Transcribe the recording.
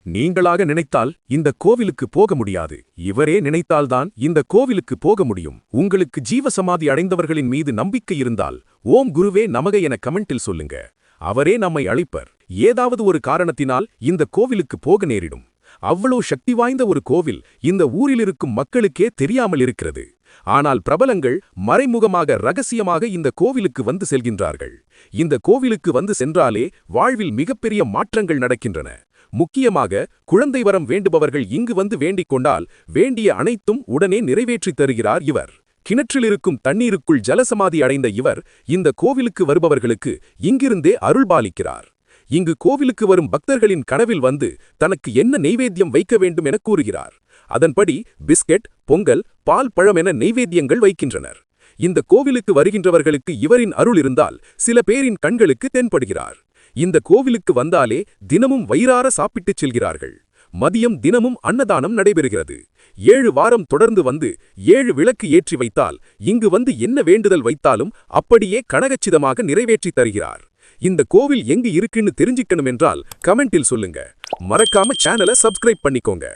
நீங்களாக நினைத்தால் இந்த கோவிலுக்கு போக முடியாது. இவரே நினைத்தால்தான் இந்த கோவிலுக்கு போக முடியும். உங்களுக்கு ஜீவசமாதி அடைந்தவர்களின் மீது நம்பிக்கை இருந்தால் ஓம் குருவே நமக என கமெண்டில் சொல்லுங்க. அவரே நம்மை அழைப்பர். ஏதாவது ஒரு காரணத்தினால் இந்த கோவிலுக்கு போக நேரிடும். அவ்வளோ சக்தி வாய்ந்த ஒரு கோவில் இந்த ஊரிலிருக்கும் மக்களுக்கே தெரியாமல் இருக்கிறது. ஆனால் பிரபலங்கள் மறைமுகமாக ரகசியமாக இந்த கோவிலுக்கு வந்து செல்கின்றார்கள். இந்த கோவிலுக்கு வந்து சென்றாலே வாழ்வில் மிகப்பெரிய மாற்றங்கள் நடக்கின்றன. முக்கியமாக குழந்தை வரம் வேண்டுபவர்கள் இங்கு வந்து வேண்டிக் கொண்டால் வேண்டிய அனைத்தும் உடனே நிறைவேற்றித் தருகிறார் இவர். கிணற்றிலிருக்கும் தண்ணீருக்குள் ஜலசமாதி அடைந்த இவர் இந்த கோவிலுக்கு வருபவர்களுக்கு இங்கிருந்தே அருள்பாலிக்கிறார். இங்கு கோவிலுக்கு வரும் பக்தர்களின் கனவில் வந்து தனக்கு என்ன நெய்வேத்தியம் வைக்க வேண்டும் என கூறுகிறார். அதன்படி பிஸ்கெட், பொங்கல், பால், பழம் என நெய்வேத்தியங்கள் வைக்கின்றனர். இந்த கோவிலுக்கு வருகின்றவர்களுக்கு இவரின் அருள் இருந்தால் சில பேரின் கண்களுக்கு தென்படுகிறார். இந்த கோவிலுக்கு வந்தாலே தினமும் வயிறார சாப்பிட்டுச் செல்கிறார்கள். மதியம் தினமும் அன்னதானம் நடைபெறுகிறது. 7 வாரம் தொடர்ந்து வந்து 7 விளக்கு ஏற்றி வைத்தால் இங்கு வந்து என்ன வேண்டுதல் வைத்தாலும் அப்படியே கனகச்சிதமாக நிறைவேற்றி தருகிறார். இந்த கோவில் எங்கு இருக்குன்னு தெரிஞ்சிக்கணும் என்றால் கமெண்டில் சொல்லுங்க. மறக்காம சேனலை சப்ஸ்கிரைப் பண்ணிக்கோங்க.